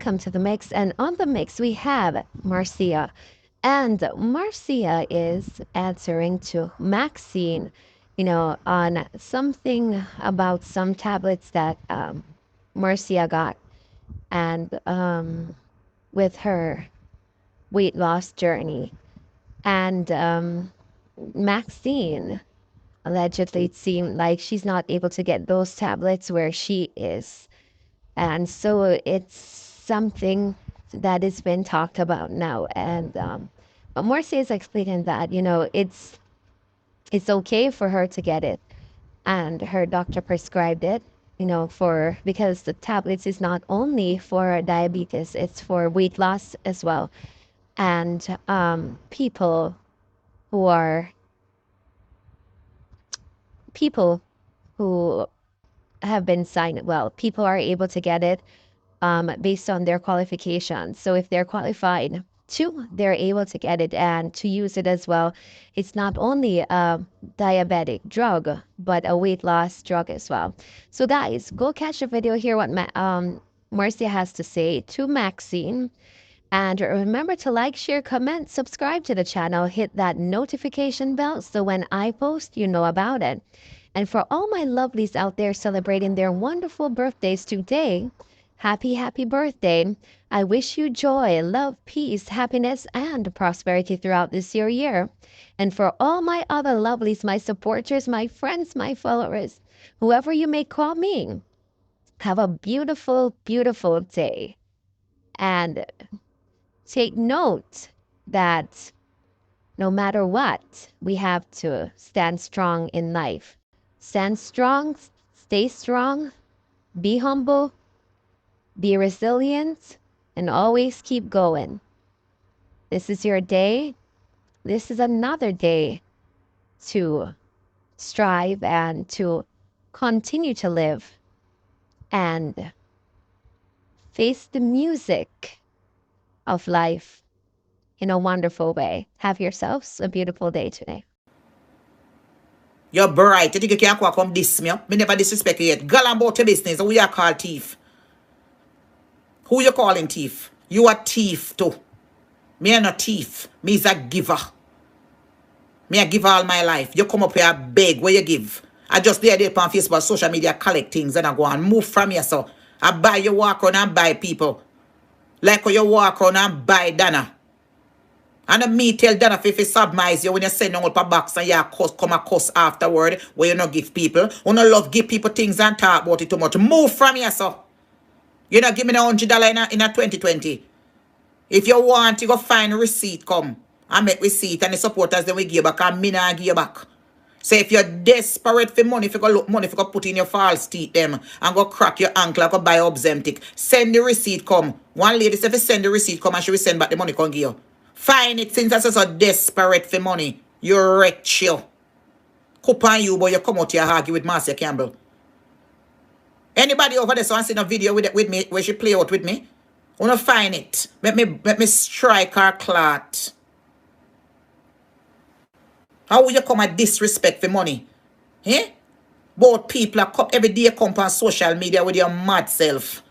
welcome to the mix. And on the mix, we have Marcia. And Marcia is answering to Maxine, on something about some tablets that Marcia got. And with her weight loss journey. And Maxine, allegedly, it seemed like she's not able to get those tablets where she is. And so it's something that has been talked about now. And but Marcia is explaining that, it's okay for her to get it. And her doctor prescribed it, for because the tablets is not only for diabetes, it's for weight loss as well. And who are people who have been signed, well, people are able to get it based on their qualifications. So if they're qualified to, they're able to get it and to use it as well. It's not only a diabetic drug, but a weight loss drug as well. So guys, go catch the video, hear what Marcia has to say to Maxine. And remember to like, share, comment, subscribe to the channel, hit that notification bell so when I post, you know about it. And for all my lovelies out there celebrating their wonderful birthdays today, happy birthday. I wish you joy, love, peace, happiness, and prosperity throughout this year. And for all my other lovelies, my supporters, my friends, my followers, whoever you may call me, have a beautiful day. And take note that no matter what, we have to stand strong in life. Stand strong, stay strong, be humble, be resilient, and always keep going. This is your day. This is another day to strive and to continue to live and face the music of life in a wonderful way. Have yourselves a beautiful day today. You're bright. You think you can't come diss me? Me never disrespect you yet. Girl, about your business. Who you call thief? Who you calling thief? You a thief too. Me a no thief. Me is a giver. Me a give all my life. You come up here beg. Where you give? I just there on Facebook, social media, collect things and I go and move from here. So I buy you walk around and buy people. Like how you walk around and buy Dana. And me tell Dana if you submise you when you send out a box and you come a cuss afterward where you not give people. You not love give people things and talk about it too much. Move from here, so. You not give me $100 in a 2020. If you want, you go find a receipt come. And make receipt and the supporters then we give back and me not give you back. So if you're desperate for money, if you go look money, if you go put in your false teeth them and go crack your ankle and go buy Obzemtic, send the receipt come. One lady said if you send the receipt come and she will send back the money come give you. Find it since you're so desperate for money. You're rich, you. Coupon you, but you come out here argue with Marcia Campbell. Anybody over there so I see a video with me where she play out with me? Wanna find it. Let me strike her clot. How will you come at disrespect for money? Eh? Both people are come every day come on social media with your mad self.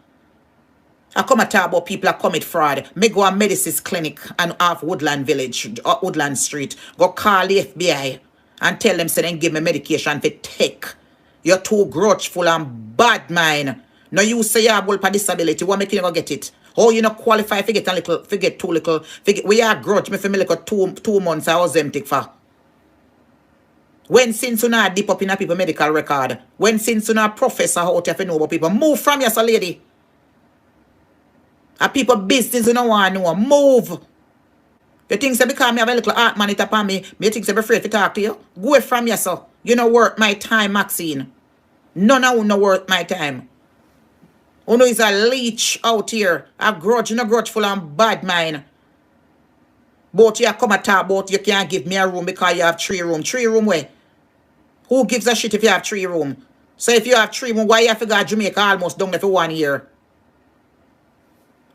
I come and talk about people that commit fraud. Me go to Medicine Clinic and off Woodland Village, Woodland Street. Go call the FBI and tell them, say, then give me medication for take. You're too grudgeful and bad mind. Now you say you have a disability. What make you go get it? Oh, you not qualify for get a little, for get too little. We are grudge me for me like 2 months I was empty for. When since you not deep up in a people medical record. When since you not professor out here for know about people. Move from here, so lady. A people business you don't want to know. Move. You think say because me have a little heart man it upon me, me think say be afraid to talk to you? Go away from you, so. You know worth my time, Maxine. None of you know worth my time. You know is a leech out here. A grudge, no grudgeful and bad mind. But you come and talk about you can't give me a room because you have 3 rooms. 3 rooms where? Who gives a shit if you have 3 rooms? So if you have 3 rooms, why you have to go to Jamaica almost down there for 1 year?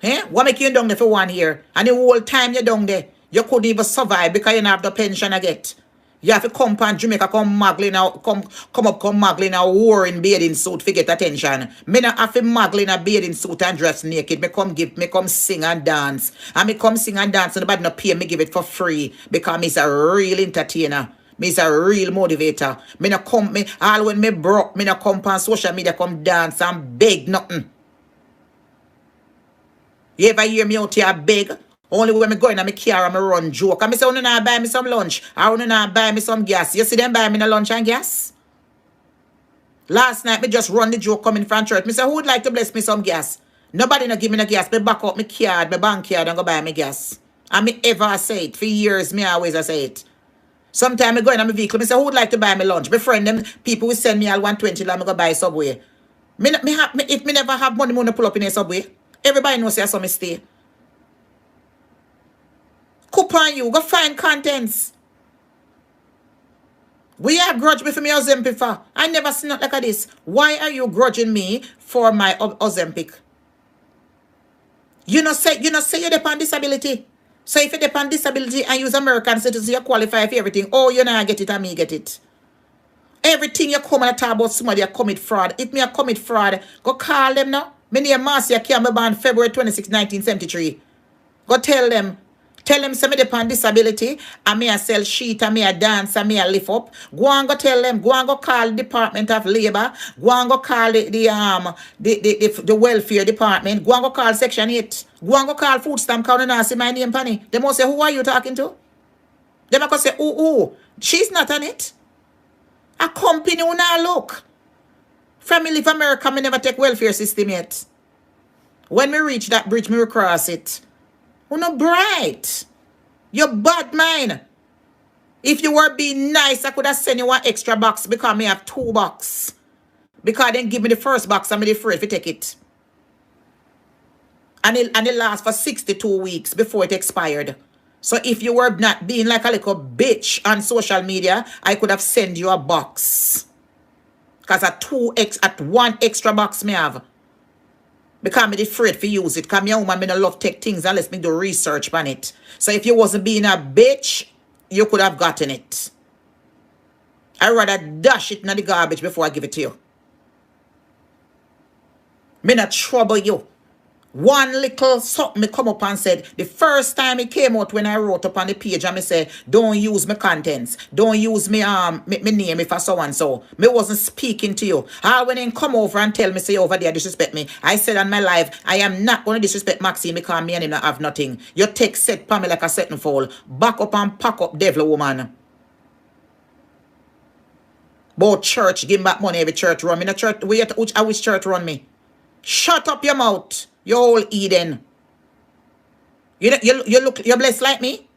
Eh? What make you down there for 1 year? And the whole time you're down there, you couldn't even survive because you don't have the pension I get. You have to come pan Jamaica, come muggling out, come up, come muggling a war in bathing suit to get attention. Me not have to muggle in a bathing suit and dress naked. Me come sing and dance. And me come sing and dance and nobody no pay me give it for free because me's a real entertainer. Me's a real motivator. Me no come, me all when me broke, me no come on social media come dance and beg nothing. You ever hear me out here beg? Only when me go in and me car and me run joke. And me say, you not buy me some lunch. Or you not buy me some gas. You see them buy me no lunch and gas? Last night, me just run the joke coming from church. Me say, who would like to bless me some gas? Nobody no give me no gas. Me back up me card, me bank card and go buy me gas. And me ever say it. For years, me always say it. Sometimes I go in my vehicle, me say, who would like to buy me lunch? My friend, them people will send me all 120, let me go buy Subway. If me never have money, pull up in a Subway. Everybody knows I saw me stay. Coupon you, go find contents. We are grudge me for me Ozempic for. I never seen it like this. Why are you grudging me for my Ozempic? You know say you depend disability. So if you depend disability and use American citizen, you qualify for everything. Oh, you not get it and me get it. Everything you come and talk about somebody you commit fraud. If me a commit fraud, go call them now. My name Marcia came born February 26, 1973. Go tell them say me depend disability and me a sell sheet and me a dance and me a lift up. Go and go tell them, go and go call the Department of Labor, go and go call the welfare department, go and go call Section 8, go and go call food stamp count and see my name Penny. They must say, who are you talking to? They must say, ooh, she's not on it. A company who now look. From me live America, me never take welfare system yet. When me reach that bridge, me will cross it. You're not bright. You're bad mind. If you were being nice, I could have sent you one extra box because me have 2 boxes. Because then give me the first box and me afraid to take it. And it lasts for 62 weeks before it expired. So if you were not being like a little bitch on social media, I could have sent you a box. Because at 1 extra box me have. Because I'm afraid to use it. Because me a woman, me don't love take things unless me do research on it. So if you wasn't being a bitch, you could have gotten it. I'd rather dash it in the garbage before I give it to you. Me not trouble you. One little something me come up and said, the first time it came out when I wrote up on the page and me said, don't use my contents. Don't use me name if I so and so. Me wasn't speaking to you. All when they come over and tell me, say over there disrespect me. I said on my live, I am not going to disrespect Maxine because me and him not have nothing. Your text set pa me like a setting fall. Back up and pack up devil woman. Both church, give me back money every church run me. In a church, which church run me? Shut up your mouth. You old Eden. You look, you're blessed like me?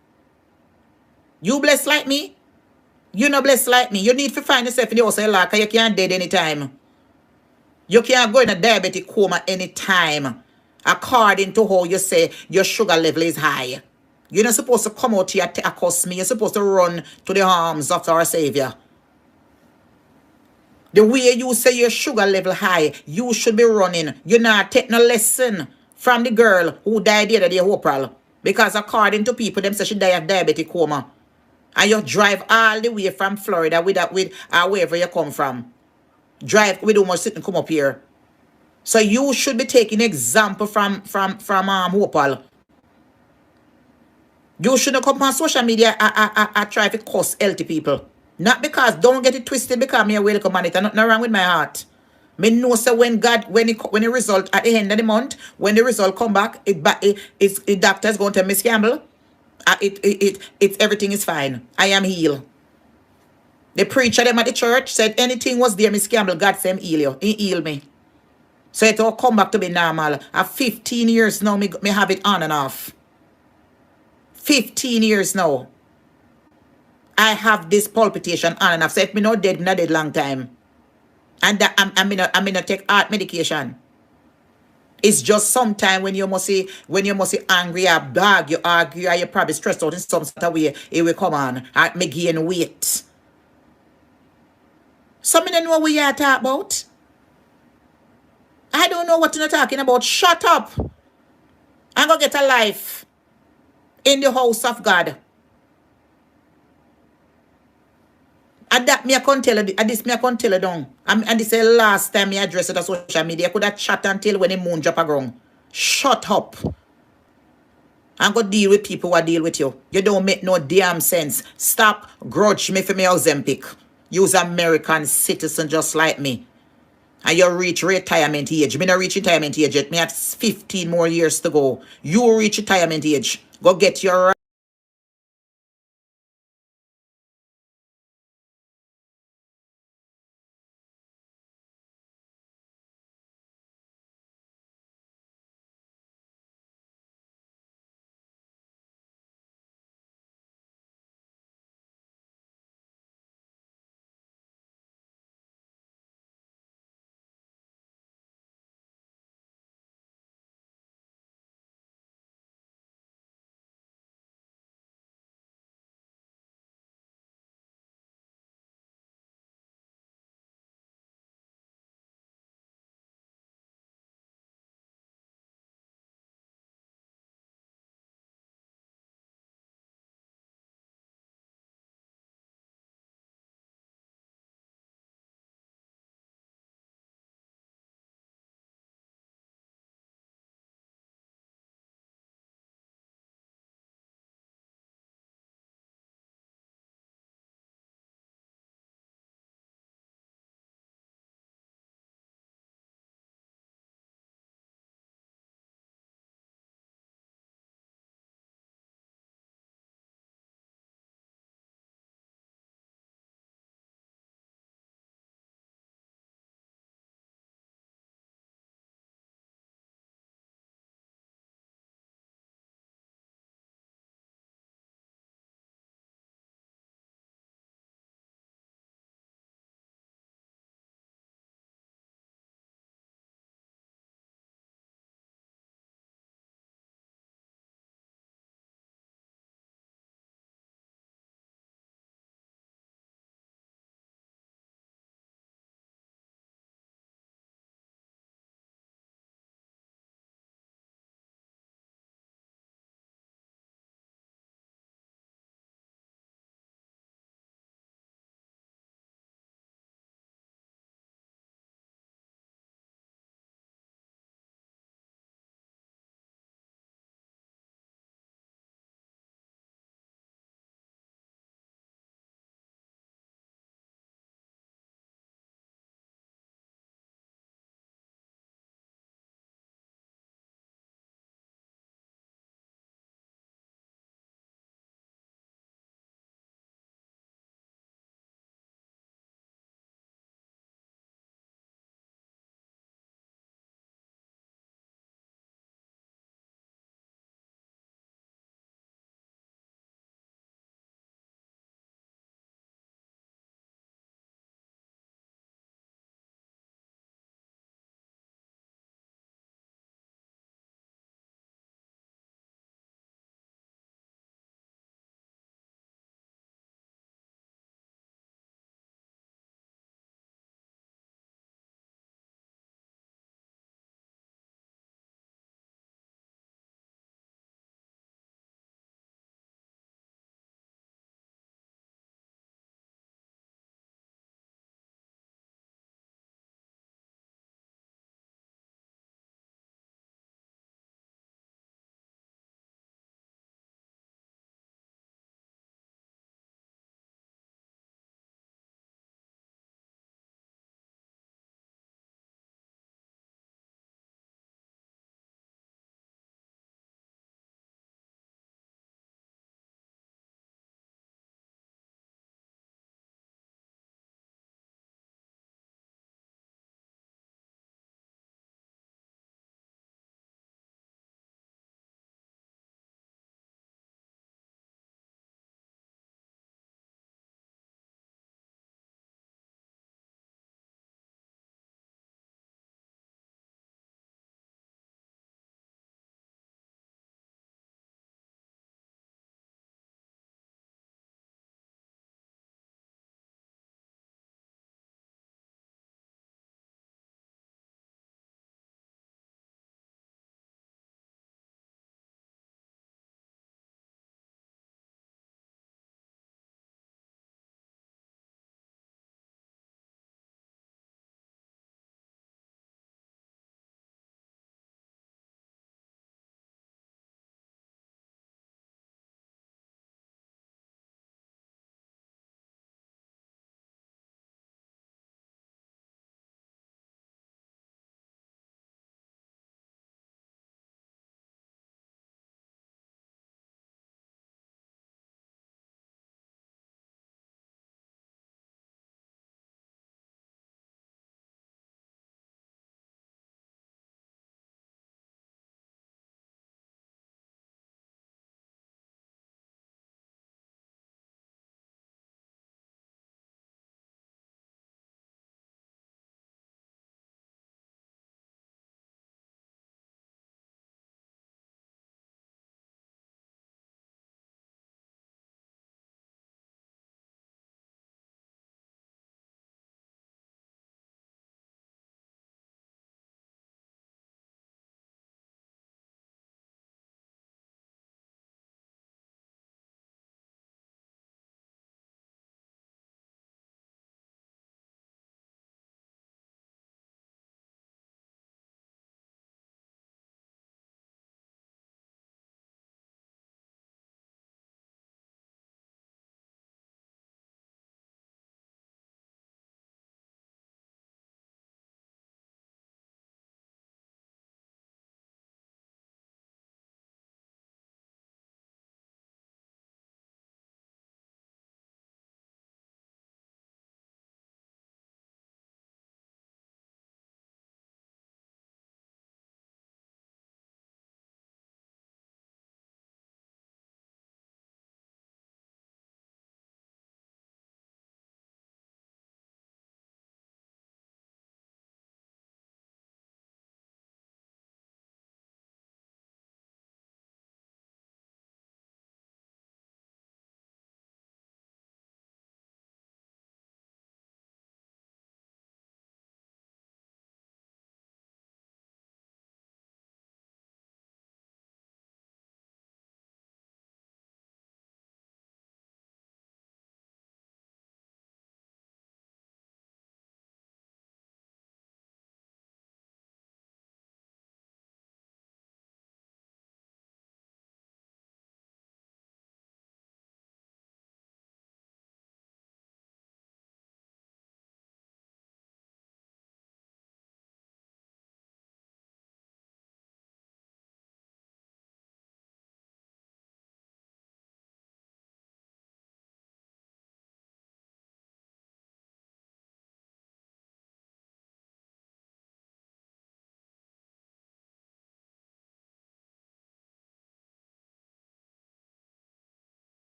You blessed like me? You not blessed like me. You need to find yourself in the house because you can't dead anytime. You can't go in a diabetic coma anytime. According to how you say your sugar level is high. You're not supposed to come out here to accost me. You're supposed to run to the arms of our Savior. The way you say your sugar level high, you should be running. You not take no lesson from the girl who died the other day, Oprah. Because according to people, them say she died of diabetic coma. And you drive all the way from Florida with wherever you come from. Drive with almost sitting come up here. So you should be taking example from Oprah. You shouldn't come on social media and try to cuss healthy people. Not because, don't get it twisted because me a welcome on it. Nothing wrong with my heart. Me know so when the result at the end of the month, when the result come back, the doctor's going to Miss Campbell. Everything is fine. I am healed. The preacher them at the church said anything was there, Miss Campbell, God said heal you. He healed me. So it all come back to be normal. At 15 years now, me have it on and off. 15 years now. I have this palpitation on and off. So if me not dead, me not dead long time. And that I'm gonna take heart medication. It's just sometime when you must see angry or bag, you argue, or you probably stressed out in some sort of way, it will come on. And me gain weight. Some of them know what you are talking about. I don't know what you're talking about. Shut up. I'm gonna get a life in the house of God. And that me I can't tell you, and this me I can't tell you down. And this is the last time me address it on social media. I could have chat until when the moon drop a ground. Shut up. And go deal with people who deal with you. You don't make no damn sense. Stop grudge me for me Ozempic. You's American citizen just like me. And you reach retirement age. Me not reach retirement age yet. Me have 15 more years to go. You reach retirement age. Go get your